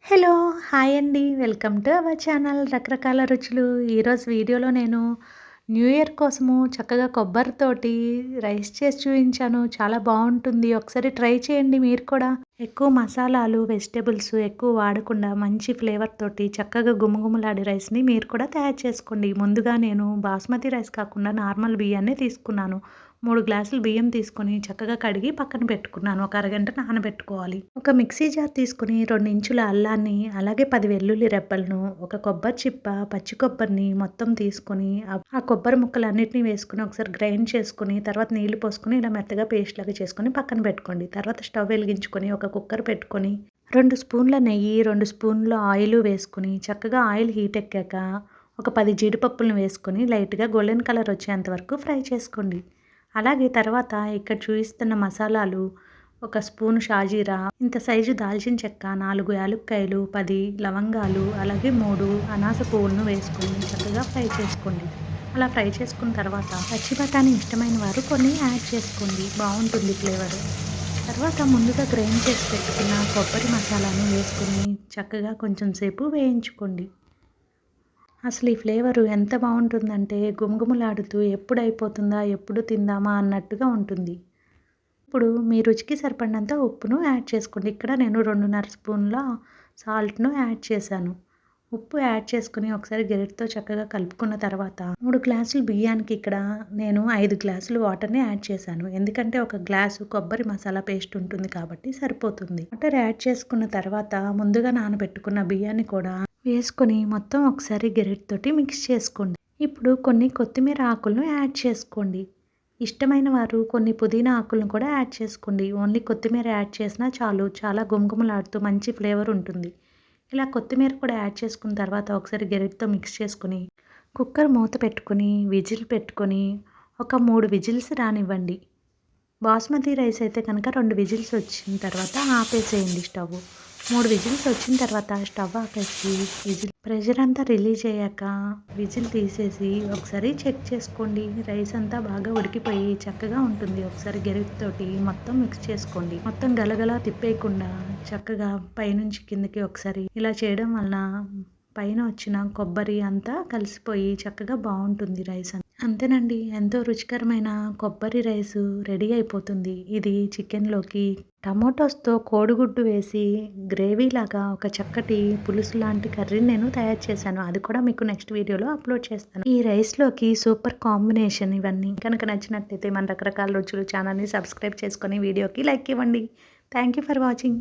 Hello! Hi అండి. Welcome to our channel రకరకాల రుచులు. ఈరోజు వీడియోలో నేను న్యూ ఇయర్ కోసము చక్కగా కొబ్బరితోటి రైస్ చేసి చూయించాను. చాలా బావుంటుంది. ఒకసారి ట్రై చేయండి మీరు కూడా. ఎక్కువ మసాలాలు, వెజిటబుల్స్ ఎక్కువ వాడకుండా మంచి ఫ్లేవర్ తోటి చక్కగా గుమగుమలాడే రైస్‌ని మీరు కూడా తయారు చేసుకోండి. ముందుగా నేను బాస్మతి రైస్ కాకుండా నార్మల్ బియ్యాన్నే తీసుకున్నాను. 3 గ్లాసులు బియ్యం తీసుకొని చక్కగా కడిగి పక్కన పెట్టుకున్నాను. ఒక అరగంట నానబెట్టుకోవాలి. ఒక మిక్సీ జార్ తీసుకొని 2 ఇంచుల అల్లాన్ని, అలాగే 10 వెల్లుల్లి రెబ్బలను, ఒక కొబ్బరి చిప్ప, పచ్చి కొబ్బరిని మొత్తం తీసుకొని ఆ కొబ్బరి ముక్కలన్నిటిని వేసుకొని ఒకసారి గ్రైండ్ చేసుకొని, తర్వాత నీళ్లు పోసుకొని ఇలా మెత్తగా పేస్ట్ లాగా చేసుకొని పక్కన పెట్టుకోండి. తర్వాత స్టవ్ వెలిగించుకొని ఒక కుక్కర్ పెట్టుకొని 2 స్పూన్ల నెయ్యి, 2 స్పూన్ల ఆయిలు వేసుకొని చక్కగా ఆయిల్ హీట్ ఎక్కాక ఒక 10 జీడిపప్పులను వేసుకొని లైట్‌గా గోల్డెన్ కలర్ వచ్చేంత వరకు ఫ్రై చేసుకోండి. అలాగే తర్వాత ఇక్కడ చూపిస్తున్న మసాలాలు ఒక స్పూను షాజీరా, ఇంత సైజు దాల్చిన చెక్క, 4 యాలుక్కాయలు, 10 లవంగాలు, అలాగే 3 అనాస పువ్వులను వేసుకొని చక్కగా ఫ్రై చేసుకోండి. అలా ఫ్రై చేసుకున్న తర్వాత పచ్చి బఠానీ ఇష్టమైన వారు కొన్ని యాడ్ చేసుకోండి. బావుంటుంది ఫ్లేవరు. తర్వాత ముందుగా గ్రైండ్ చేసి పెట్టుకున్న కొబ్బరి మసాలాను వేసుకొని చక్కగా కొంచెం సేపు వేయించుకోండి. అసలు ఈ ఫ్లేవరు ఎంత బావుంటుందంటే గుమగుమలాడుతూ ఎప్పుడైపోతుందా? ఎప్పుడు తిందామా? అన్నట్టుగా ఉంటుంది. ఇప్పుడు మీ రుచికి సరిపడినంత ఉప్పును యాడ్ చేసుకోండి. ఇక్కడ నేను 2:30 స్పూన్ల సాల్ట్‌ను యాడ్ చేశాను. ఉప్పు యాడ్ చేసుకొని ఒకసారి గరిటెతో చక్కగా కలుపుకున్న తర్వాత 3 గ్లాసులు బియ్యానికి ఇక్కడ నేను 5 గ్లాసులు వాటర్‌ని యాడ్ చేశాను. ఎందుకంటే ఒక గ్లాసు కొబ్బరి మసాలా పేస్ట్ ఉంటుంది కాబట్టి సరిపోతుంది. వాటర్ యాడ్ చేసుకున్న తర్వాత ముందుగా నానబెట్టుకున్న బియ్యాన్ని కూడా వేసుకొని మొత్తం ఒకసారి గరిటెతోటి మిక్స్ చేసుకోండి. ఇప్పుడు కొన్ని కొత్తిమీర ఆకులను యాడ్ చేసుకోండి. ఇష్టమైన వారు కొన్ని పుదీనా ఆకులను కూడా యాడ్ చేసుకోండి. ఓన్లీ కొత్తిమీర యాడ్ చేసినా చాలు. చాలా గుమగుమలాడుతూ మంచి ఫ్లేవర్ ఉంటుంది. ఇలా కొత్తిమీర కూడా యాడ్ చేసుకున్న తర్వాత ఒకసారి గరిటెతో మిక్స్ చేసుకొని కుక్కర్ మూత పెట్టుకొని విజిల్ పెట్టుకొని ఒక 3 విజిల్స్ రానివ్వండి. బాస్మతి రైస్ అయితే కనుక 2 విజిల్స్ వచ్చిన తర్వాత ఆపేసేయండి స్టవ్. 3 విజిల్స్ వచ్చిన తర్వాత స్టవ్ ఆపేసి ప్రెషర్ అంతా రిలీజ్ అయ్యాక విజిల్ తీసేసి ఒకసారి చెక్ చేసుకోండి. రైస్ అంతా బాగా ఉడికిపోయి చక్కగా ఉంటుంది. ఒకసారి గరిటెతోటి మొత్తం మిక్స్ చేసుకోండి. మొత్తం గలగలా తిప్పేయకుండా చక్కగా పైనుంచి కిందకి ఒకసారి ఇలా చేయడం వలన పైన వచ్చిన కొబ్బరి అంతా కలిసిపోయి చక్కగా బావుంటుంది రైస్. అంతేనండి. ఎంతో రుచికరమైన కొబ్బరి రైసు రెడీ అయిపోతుంది. ఇది చికెన్‌లోకి టమోటోస్‌తో కోడిగుడ్డు వేసి గ్రేవీలాగా ఒక చక్కటి పులుసు లాంటి కర్రీని నేను తయారు చేశాను. అది కూడా మీకు నెక్స్ట్ వీడియోలో అప్లోడ్ చేస్తాను. ఈ రైస్‌లోకి సూపర్ కాంబినేషన్ ఇవన్నీ. కనుక నచ్చినట్టయితే మన రకరకాల రుచులు ఛానల్‌ని సబ్స్క్రైబ్ చేసుకొని వీడియోకి లైక్ ఇవ్వండి. Thank you for watching.